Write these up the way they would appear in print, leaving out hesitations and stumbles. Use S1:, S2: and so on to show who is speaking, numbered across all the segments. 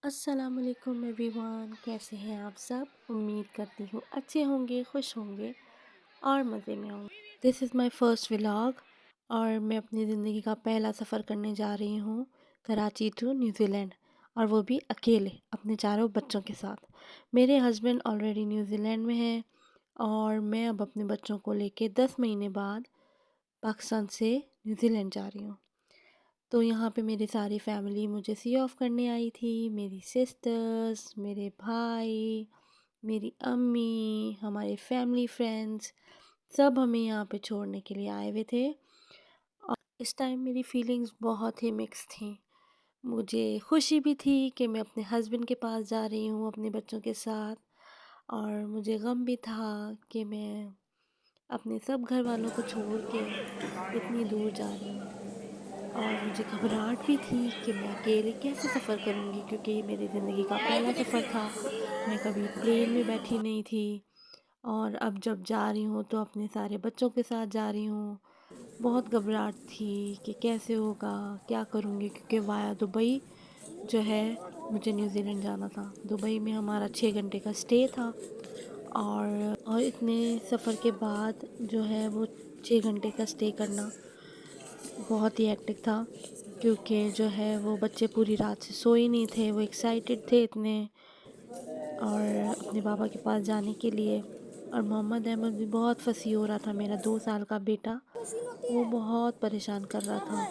S1: अस्सलामुअलैकुम एवरीवन, कैसे हैं आप सब। उम्मीद करती हूँ अच्छे होंगे, खुश होंगे और मज़े में होंगे। This is my first vlog और मैं अपनी ज़िंदगी का पहला सफ़र करने जा रही हूँ कराची टू न्यूज़ीलैंड, और वो भी अकेले अपने चारों बच्चों के साथ। मेरे हस्बैंड ऑलरेडी न्यूज़ीलैंड में हैं और मैं अब अपने बच्चों को लेके 10 महीने बाद पाकिस्तान से न्यूज़ीलैंड जा रही हूँ। तो यहाँ पे मेरी सारी फैमिली मुझे सी ऑफ करने आई थी। मेरी सिस्टर्स, मेरे भाई, मेरी अम्मी, हमारे फैमिली फ्रेंड्स, सब हमें यहाँ पे छोड़ने के लिए आए हुए थे। और इस टाइम मेरी फीलिंग्स बहुत ही मिक्स थी। मुझे खुशी भी थी कि मैं अपने हस्बैंड के पास जा रही हूँ अपने बच्चों के साथ, और मुझे गम भी था कि मैं अपने सब घर वालों को छोड़ के इतनी दूर जा रही हूँ। और मुझे घबराहट भी थी कि मैं अकेले कैसे सफ़र करूँगी, क्योंकि ये मेरी ज़िंदगी का पहला सफ़र था। मैं कभी प्लेन में बैठी नहीं थी और अब जब जा रही हूँ तो अपने सारे बच्चों के साथ जा रही हूँ। बहुत घबराहट थी कि कैसे होगा, क्या करूँगी, क्योंकि वाया दुबई जो है मुझे न्यूज़ीलैंड जाना था। दुबई में हमारा 6 घंटे का स्टे था, और इतने सफ़र के बाद जो है वो 6 घंटे का स्टे करना बहुत ही हेक्टिक था, क्योंकि जो है वो बच्चे पूरी रात से सोए नहीं थे। वो एक्साइटेड थे इतने, और अपने पापा के पास जाने के लिए। और मोहम्मद अहमद भी बहुत फंसी हो रहा था, मेरा 2 साल का बेटा। वो बहुत परेशान कर रहा था।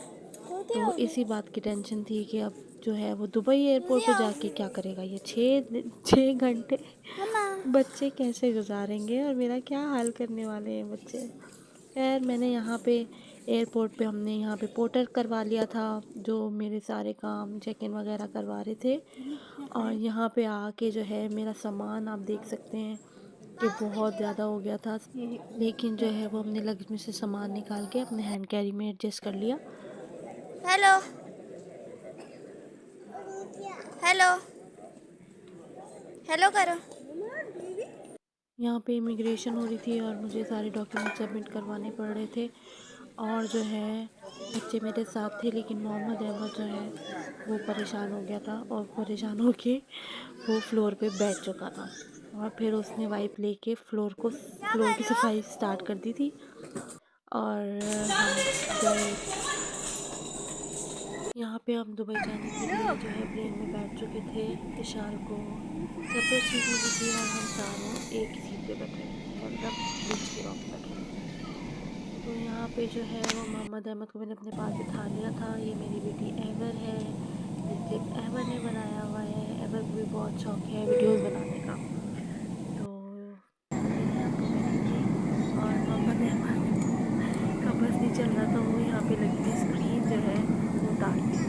S1: तो इसी बात की टेंशन थी कि अब जो है वो दुबई एयरपोर्ट पे जाके क्या करेगा। ये 6 घंटे बच्चे कैसे गुजारेंगे और मेरा क्या हाल करने वाले हैं बच्चे। खैर, मैंने यहाँ पे एयरपोर्ट पे हमने यहाँ पे पोर्टर करवा लिया था, जो मेरे सारे काम चेक इन वगैरह करवा रहे थे। और यहाँ पे आके जो है मेरा सामान आप देख सकते हैं कि बहुत ज़्यादा हो गया था, लेकिन जो है वो हमने लगेज में से सामान निकाल के अपने हैंड कैरी में एडजस्ट कर लिया।
S2: हेलो हेलो हेलो करो।
S1: यहाँ पे इमिग्रेशन हो रही थी और मुझे सारे डॉक्यूमेंट सबमिट करवाने पड़ रहे थे। और जो है बच्चे मेरे साथ थे, लेकिन मोहम्मद अहमद जो है वो परेशान हो गया था, और परेशान होके वो फ्लोर पे बैठ चुका था। और फिर उसने वाइप लेके
S2: क्या
S1: फ्लोर
S2: कर
S1: की
S2: रहे हो?
S1: सफाई स्टार्ट कर दी थी। और हम गए। यहाँ पे हम दुबई जाने के लिए जो है प्लेन में बैठ चुके थे। विशाल को सेपरेट सीट मिली थी और हम चारों एक ही सीट पे बैठे हुए थे, मतलब बीच की रो पे बैठे हुए थे। तो यहाँ पे जो है वो मोहम्मद अहमद को मैंने अपने पास बिठा लिया था। ये मेरी बेटी एवर है। ये क्लिप एवर ने बनाया हुआ है। एवर को भी बहुत शौक है वीडियोस बनाने का। तो ये यहाँ पे बैठी थी, और मोहम्मद अहमद का बस नहीं चल रहा था। वो यहाँ पे लगी थी स्क्रीन जो है वो उतार दी।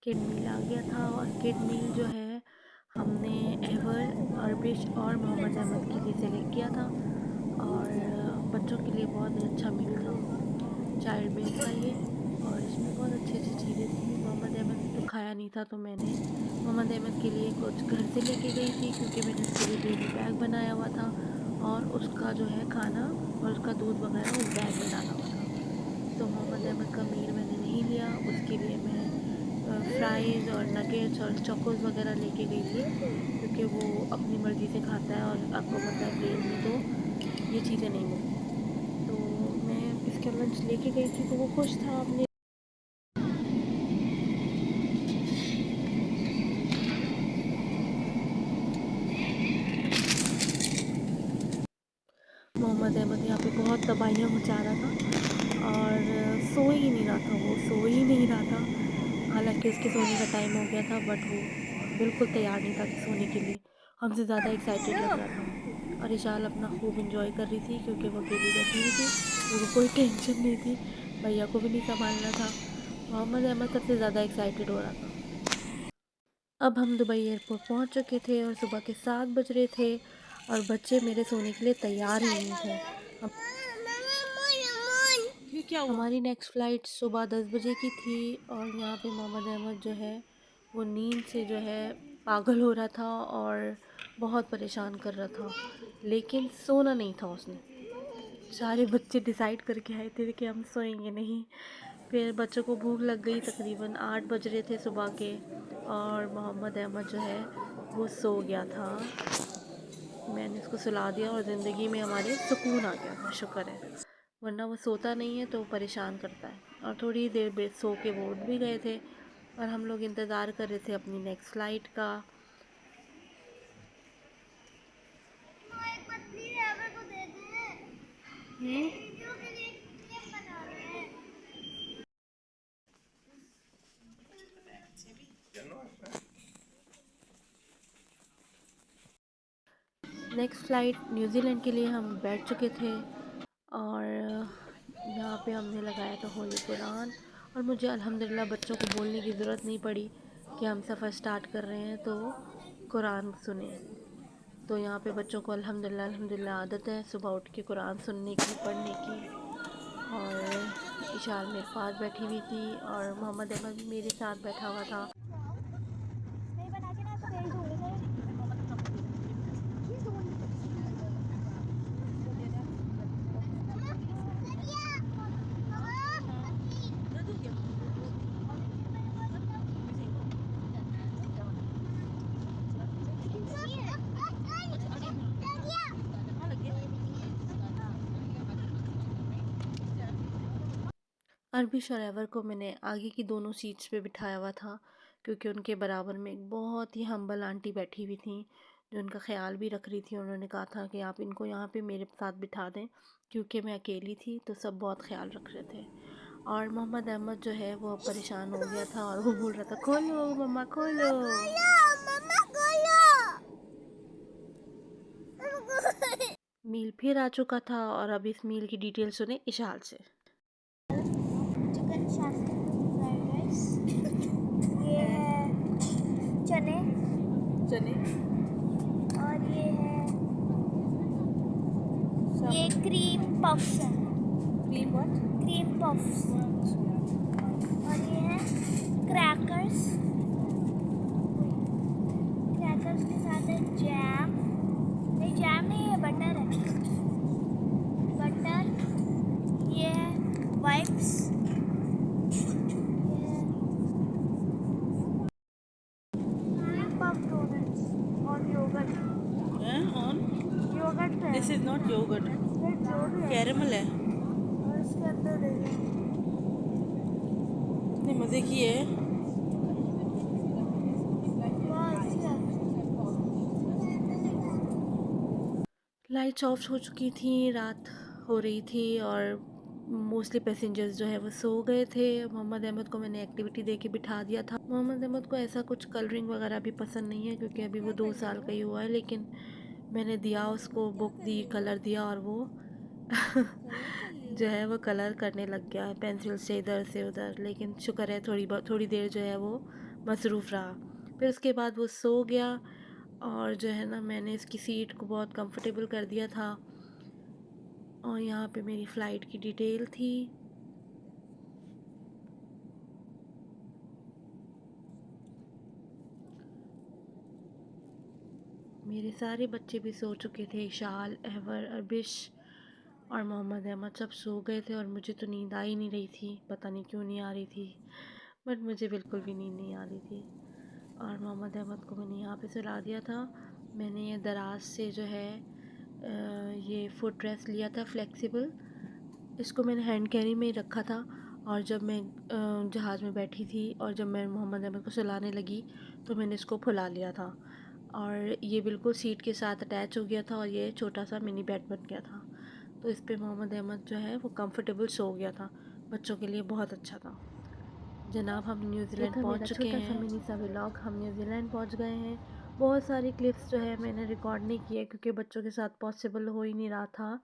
S1: किड मील आ गया था, और किड मील जो है हमने एवर, अरबिश और मोहम्मद अहमद के लिए सेलेक्ट किया था। और बच्चों के लिए बहुत ही अच्छा मील था। चाइल्ड मील था ये, और इसमें बहुत अच्छी अच्छी चीज़ें थी। मोहम्मद अहमद ने तो खाया नहीं था, तो मैंने मोहम्मद अहमद के लिए कुछ घर से लेके गई थी, क्योंकि मैंने उसके लिए बेबी बैग बनाया हुआ था, और उसका जो है खाना और उसका दूध वगैरह उस बैग में डाला हुआ था। तो मोहम्मद अहमद का मील मैंने नहीं लिया। उसके लिए मैं फ्राइज़ और नगेट्स और चोकोज़ वगैरह लेके गई थी, क्योंकि वो अपनी मर्ज़ी से खाता है, और आपको पता है प्लेन में तो ये चीज़ें नहीं मिलती। तो मैं इसका लंच लेके गई थी, तो वो खुश था अपने। मोहम्मद अहमद यहाँ पे बहुत तबाहियाँ मचा रहा था, और सो ही नहीं रहा था। वो सो ही नहीं रहा था। हालांकि उसके सोने का टाइम हो गया था, बट वो बिल्कुल तैयार नहीं था कि सोने के लिए। हमसे ज़्यादा एक्साइटेड लग रहा था। और इशाल अपना खूब इंजॉय कर रही थी, क्योंकि वो अकेली बैठी हुई थी, उसको कोई टेंशन नहीं थी। भैया को भी नहीं संभालना था। मोहम्मद अहमद सबसे ज़्यादा एक्साइटेड हो रहा था। अब हम दुबई एयरपोर्ट पहुंच चुके थे, और सुबह के 7 बज रहे थे, और बच्चे मेरे सोने के लिए तैयार ही नहीं थे। हम
S2: ये क्या हुआ?
S1: हमारी नेक्स्ट फ़्लाइट सुबह 10 बजे की थी, और यहाँ पे मोहम्मद अहमद जो है वो नींद से जो है पागल हो रहा था और बहुत परेशान कर रहा था, लेकिन सोना नहीं था उसने। सारे बच्चे डिसाइड करके आए थे कि हम सोएंगे नहीं। फिर बच्चों को भूख लग गई, तकरीबन 8 बज रहे थे सुबह के, और मोहम्मद अहमद जो है वो सो गया था। मैंने उसको सुला दिया और ज़िंदगी में हमारे सुकून आ गया था, शुक्र है। वरना वो सोता नहीं है तो वो परेशान करता है। और थोड़ी देर बाद सो के वो उठ भी गए थे, और हम लोग इंतज़ार कर रहे थे अपनी नेक्स्ट फ़्लाइट का। हम्म। नेक्स्ट फ़्लाइट न्यूज़ीलैंड के लिए हम बैठ चुके थे, और यहाँ पे हमने लगाया था होली कुरान। और मुझे अल्हम्दुलिल्लाह बच्चों को बोलने की ज़रूरत नहीं पड़ी कि हम सफ़र स्टार्ट कर रहे हैं तो कुरान सुने। तो यहाँ पे बच्चों को अल्हम्दुलिल्लाह अल्हम्दुलिल्लाह आदत है सुबह उठ के कुरान सुनने की, पढ़ने की। और इशार मेरे पास बैठी हुई थी, और मोहम्मद अहमद भी मेरे साथ बैठा हुआ था। अरबिश और एवर को मैंने आगे की दोनों सीट्स पे बिठाया हुआ था, क्योंकि उनके बराबर में एक बहुत ही हम्बल आंटी बैठी हुई थी जो उनका ख्याल भी रख रही थी। उन्होंने कहा था कि आप इनको यहाँ पे मेरे साथ बिठा दें, क्योंकि मैं अकेली थी तो सब बहुत ख्याल रख रहे थे। और मोहम्मद अहमद जो है वो अब परेशान हो गया था और वो बोल रहा था खोलो मम्मा खोलो। मील फिर आ चुका था, और अब इस मील की डिटेल सुने इशाल से।
S2: चिकन शास्त्री फ्राइड राइस, ये है चने
S1: चने।
S2: और ये क्रीम पफ्स है, क्रीम पफ्स। और ये है क्रैकर्स, क्रैकर्स के साथ है जैम, नहीं जैम नहीं है, बटर है, बटर। ये है वाइप्स, पफ डोनट्स और योगर्ट,
S1: ऑन
S2: योगर्ट है,
S1: दिस इज नॉट योगर्ट,
S2: फिर जो भी है।
S1: कैरेमल है।
S2: और इसके अंदर देखिए
S1: इतने मज़े की है।
S2: बस ये
S1: लाइट्स ऑफ हो चुकी थी, रात हो रही थी, और मोस्टली पैसेंजर्स जो है वो सो गए थे। मोहम्मद अहमद को मैंने एक्टिविटी दे के बिठा दिया था। मोहम्मद अहमद को ऐसा कुछ कलरिंग वगैरह भी पसंद नहीं है, क्योंकि अभी वो 2 साल का ही हुआ है, लेकिन मैंने दिया उसको, बुक दी, कलर दिया, और वो जो है वो कलर करने लग गया है पेंसिल से इधर से उधर। लेकिन शुक्र है थोड़ी देर जो है वो मसरूफ़ रहा। फिर उसके बाद वो सो गया, और जो है ना मैंने इसकी सीट को बहुत कंफर्टेबल कर दिया था। और यहाँ पे मेरी फ़्लाइट की डिटेल थी। मेरे सारे बच्चे भी सो चुके थे, इशाल, अहवर, अरबिश और मोहम्मद अहमद सब सो गए थे, और मुझे तो नींद आ ही नहीं रही थी, पता नहीं क्यों नहीं आ रही थी, बट मुझे बिल्कुल भी नींद नहीं आ रही थी। और मोहम्मद अहमद को मैंने यहाँ पे सुला दिया था। मैंने ये दराज से जो है ये फुट रेस्ट लिया था फ्लेक्सिबल। इसको मैंने हैंड कैरी में ही रखा था, और जब मैं जहाज़ में बैठी थी और जब मैं मोहम्मद अहमद को सुलाने लगी तो मैंने इसको फुला लिया था, और ये बिल्कुल सीट के साथ अटैच हो गया था, और ये छोटा सा मिनी बेड बन गया था। तो इस पे मोहम्मद अहमद जो है वो कंफर्टेबल सो गया था। बच्चों के लिए बहुत अच्छा था। जनाब, हम न्यूज़ीलैंड पहुंच चुके हैं। छोटा सा मिनी सा व्लॉग, हम न्यूज़ीलैंड पहुंच गए हैं। बहुत सारी क्लिप्स जो है मैंने रिकॉर्ड नहीं किए, क्योंकि बच्चों के साथ पॉसिबल हो ही नहीं रहा था।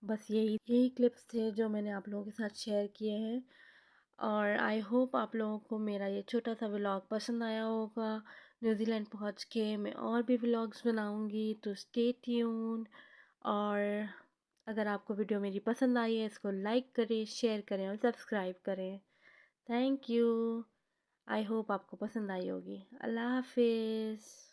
S1: बस यही यही क्लिप्स थे जो मैंने आप लोगों के साथ शेयर किए हैं, और आई होप आप लोगों को मेरा ये छोटा सा व्लॉग पसंद आया होगा। न्यूज़ीलैंड पहुंच के मैं और भी व्लॉग्स बनाऊंगी, तो स्टे ट्यून। और अगर आपको वीडियो मेरी पसंद आई है, इसको लाइक करें, शेयर करें और सब्सक्राइब करें। Thank you. आई होप आपको पसंद आई होगी। अल्लाह हाफिज़।